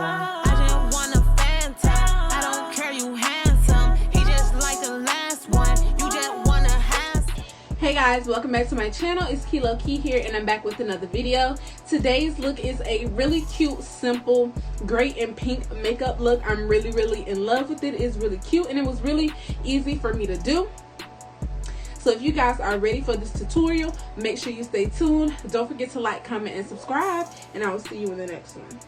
I just want a phantom. I don't care you handsome. He just like the last one. You just wanna have. Hey guys, welcome back to my channel. It's Kilo Key here and I'm back with another video. Today's look is a really cute, simple gray and pink makeup look. I'm really in love with it. It's really cute and it was really easy for me to do. So if you guys are ready for this tutorial, make sure you stay tuned. Don't forget to like, comment, and subscribe, and I will see you in the next one.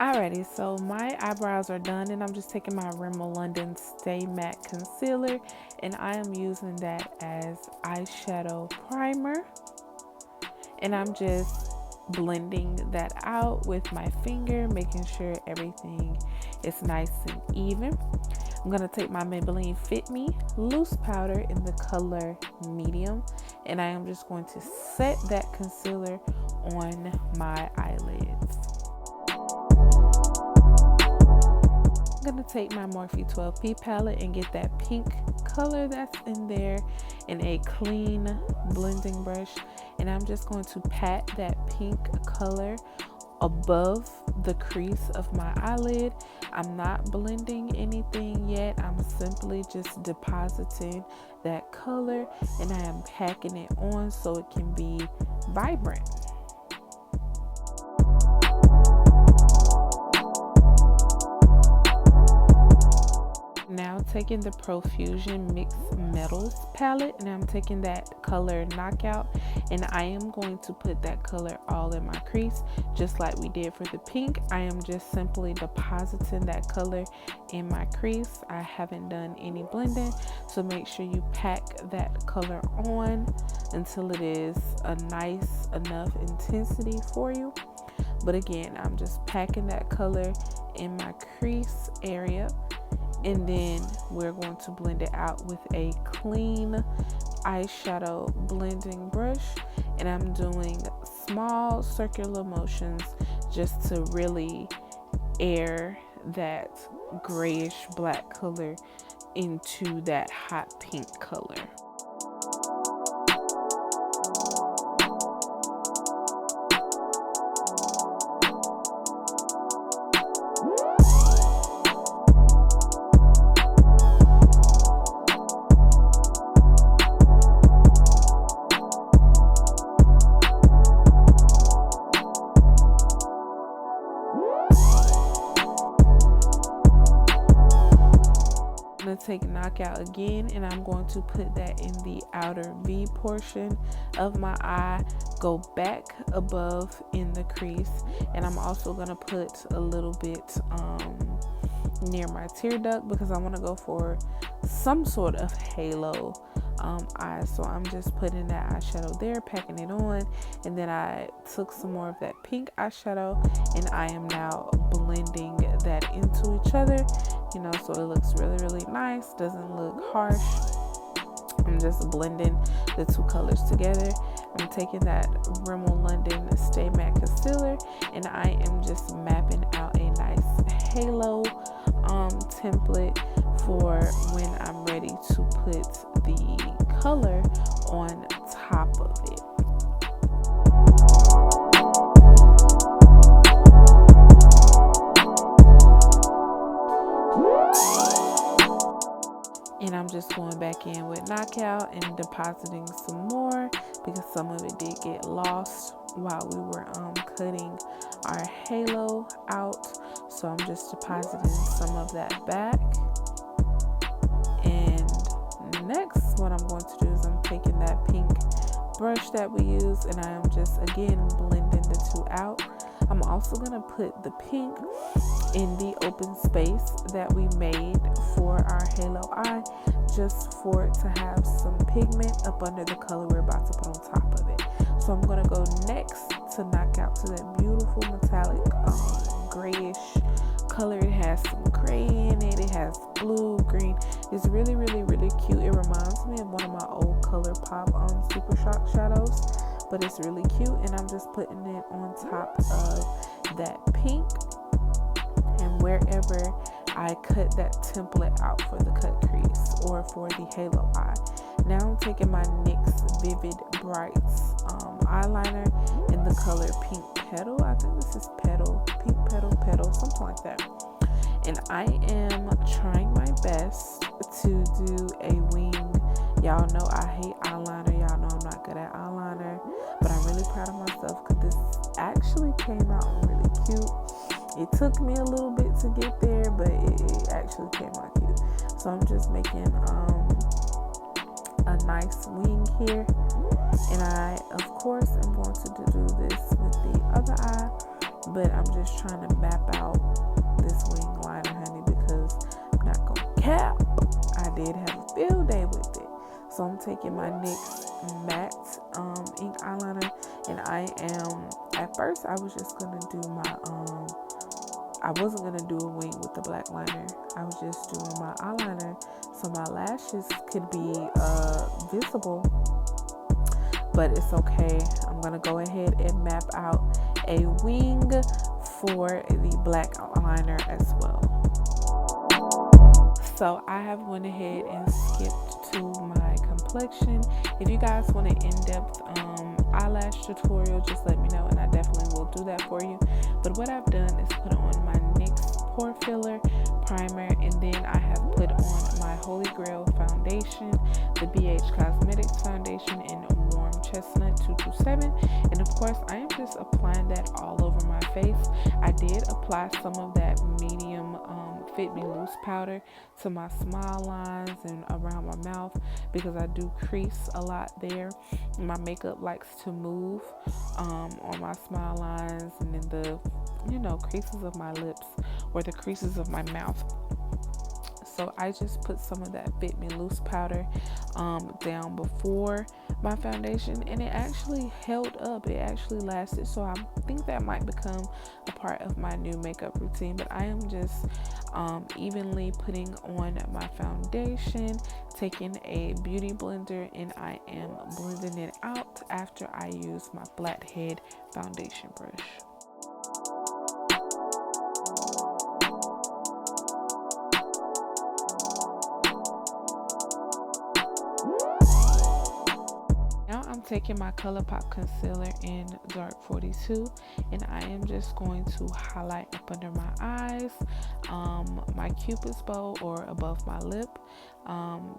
Alrighty, so my eyebrows are done and I'm just taking my Rimmel London Stay Matte Concealer and I am using that as eyeshadow primer. And I'm just blending that out with my finger, making sure everything is nice and even. I'm going to take my Maybelline Fit Me loose powder in the color medium and I am just going to set that concealer on my eyelids. I'm going to take my Morphe 12P palette and get that pink color that's in there in a clean blending brush, and I'm just going to pat that pink color above the crease of my eyelid. I'm not blending anything yet. I'm simply just depositing that color and I am packing it on so it can be vibrant. Now taking the Profusion Mixed Metals palette and I'm taking that color Knockout and I am going to put that color all in my crease just like we did for the pink. I am just simply depositing that color in my crease. I haven't done any blending, so make sure you pack that color on until it is a nice enough intensity for you. But again, I'm just packing that color in my crease area. And then we're going to blend it out with a clean eyeshadow blending brush. And I'm doing small circular motions just to really air that grayish black color into that hot pink color. Take Knockout again and I'm going to put that in the outer V portion of my eye, go back above in the crease, and I'm also going to put a little bit near my tear duct because I want to go for some sort of halo eye. So I'm just putting that eyeshadow there, packing it on, and then I took some more of that pink eyeshadow and I am now blending that into each other, you know, so it looks really nice, doesn't look harsh. I'm just blending the two colors together. I'm taking that Rimmel London Stay Matte Concealer and I am just mapping out a nice halo template for when I'm ready to put the color on top of it. And I'm just going back in with Knockout and depositing some more because some of it did get lost while we were cutting our halo out. So I'm just depositing some of that back. And next, what I'm going to do is I'm taking that pink brush that we use and I am just again blending the two out. I'm also going to put the pink in the open space that we made for our halo eye, just for it to have some pigment up under the color we're about to put on top of it. So I'm going to go next to knock out to that beautiful metallic grayish color. It has some gray in it, it has blue, green. It's really cute. It reminds me of one of my old ColourPop Super Shock shadows, but it's really cute. And I'm just putting it on top of that pink, and wherever I cut that template out for the cut crease or for the halo eye. Now I'm taking my NYX Vivid Brights eyeliner in the color Pink Petal. I think this is Petal, Pink Petal, something like like that. And I am trying my best to do a wing. Y'all know I hate eyeliner. Y'all know I'm not good at eyeliner, but I'm really proud of myself because this actually came out really cute. It took me a little bit to get there, but it actually came out cute. So I'm just making a nice wing here, and I of course am going to do this with the other eye, but I'm just trying to map out this wing liner, honey, because I'm not gonna cap, I did have a field day with it. So I'm taking my NYX matte ink eyeliner, and I am, at first I was just gonna do my I wasn't gonna do a wing with the black liner. I was just doing my eyeliner so my lashes could be visible, but it's okay. I'm gonna go ahead and map out a wing for the black eyeliner as well. So I have went ahead and skipped to my complexion. If you guys want an in-depth eyelash tutorial, just let me know and I definitely will do that for you. But what I've done is put on my NYX pore filler primer, and then I have put on my Holy Grail foundation, the BH Cosmetics foundation in Warm Chestnut 227, and of course I am just applying that all over my face. I did apply some of that medium Fit Me Loose powder to my smile lines and around my mouth because I do crease a lot there. My makeup likes to move on my smile lines and in the creases of my lips or the creases of my mouth. So I just put some of that Fit Me Loose powder down before my foundation, and it actually held up. It actually lasted. So I think that might become a part of my new makeup routine. But I am just evenly putting on my foundation, taking a beauty blender, and I am blending it out after I use my flathead foundation brush. Taking my ColourPop concealer in dark 42, and I am just going to highlight up under my eyes, my cupid's bow or above my lip,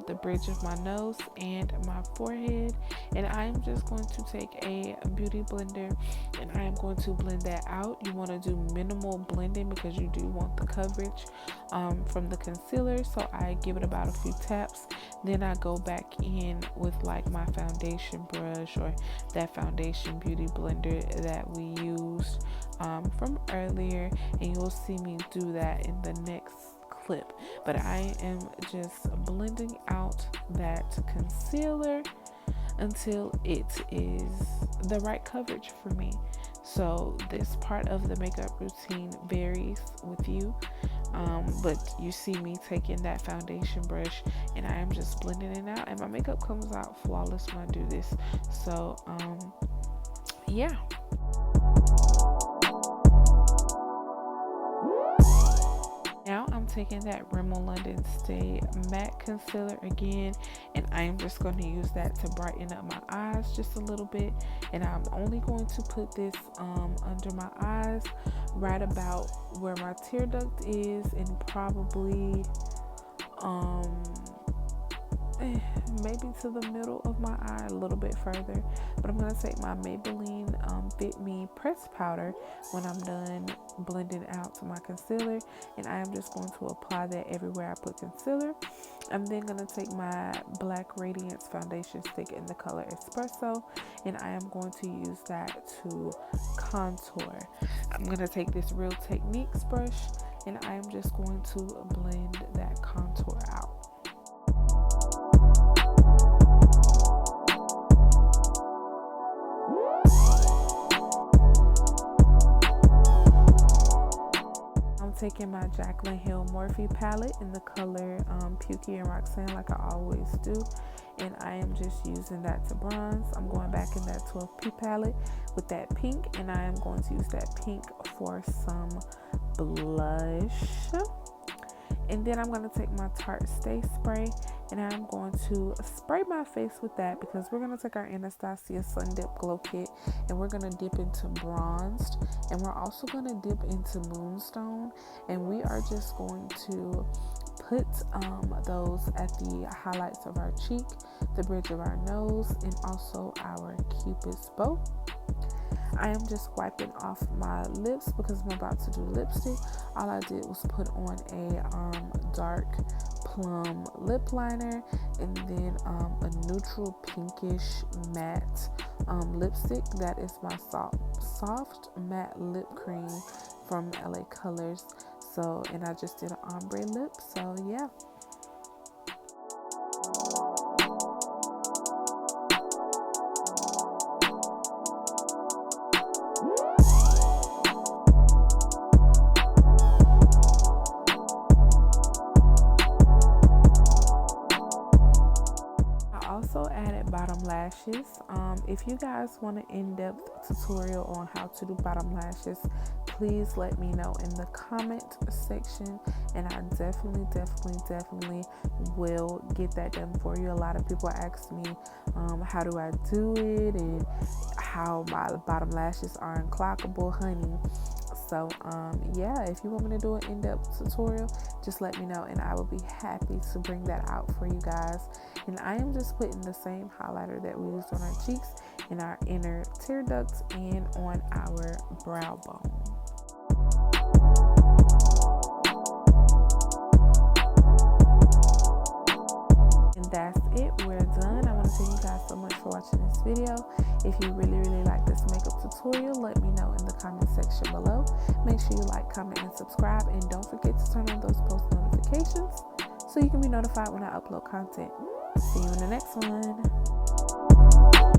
the bridge of my nose, and my forehead. And I am just going to take a beauty blender and I am going to blend that out. You want to do minimal blending because you do want the coverage from the concealer, so I give it about a few taps. Then I go back in with like my foundation brush or that foundation beauty blender that we used from earlier, and you'll see me do that in the next clip. But I am just blending out that concealer until it is the right coverage for me. So this part of the makeup routine varies with you, but you see me taking that foundation brush and I am just blending it out, and my makeup comes out flawless when I do this. So yeah. Now I'm taking that Rimmel London Stay Matte Concealer again, and I am just going to use that to brighten up my eyes just a little bit. And I'm only going to put this under my eyes right about where my tear duct is, and probably maybe to the middle of my eye, a little bit further. But I'm going to take my Maybelline Fit Me Press Powder when I'm done blending out my concealer, and I am just going to apply that everywhere I put concealer. I'm then going to take my Black Radiance Foundation Stick in the color Espresso, and I am going to use that to contour. I'm going to take this Real Techniques brush, and I am just going to blend that contour out. Taking my Jaclyn Hill Morphe palette in the color Pukey and Roxanne, like I always do, and I am just using that to bronze. I'm going back in that 12P palette with that pink, and I am going to use that pink for some blush. And then I'm going to take my Tarte Stay Spray, and I'm going to spray my face with that because we're going to take our Anastasia Sun Dip Glow Kit and we're going to dip into bronzed, and we're also going to dip into Moonstone. and we are just going to put those at the highlights of our cheek, the bridge of our nose, and also our cupid's bow. I am just wiping off my lips because I'm about to do lipstick. All I did was put on a dark plum lip liner and then a neutral pinkish matte lipstick. That is my soft matte lip cream from LA Colors. So, and I just did an ombre lip. So yeah. Also added bottom lashes. If you guys want an in-depth tutorial on how to do bottom lashes, please let me know in the comment section, and I definitely will get that done for you. A lot of people ask me how do I do it and how my bottom lashes are unclockable, honey. So yeah, if you want me to do an in-depth tutorial, just let me know and I will be happy to bring that out for you guys. And I am just putting the same highlighter that we used on our cheeks, in our inner tear ducts, and on our brow bone. And that's it, we're done. I want to thank you guys so much for watching this video. If you really like this makeup tutorial, let me know in the comment section below. Make sure you like, comment, and subscribe, and don't forget to turn on those post notifications so you can be notified when I upload content. See you in the next one.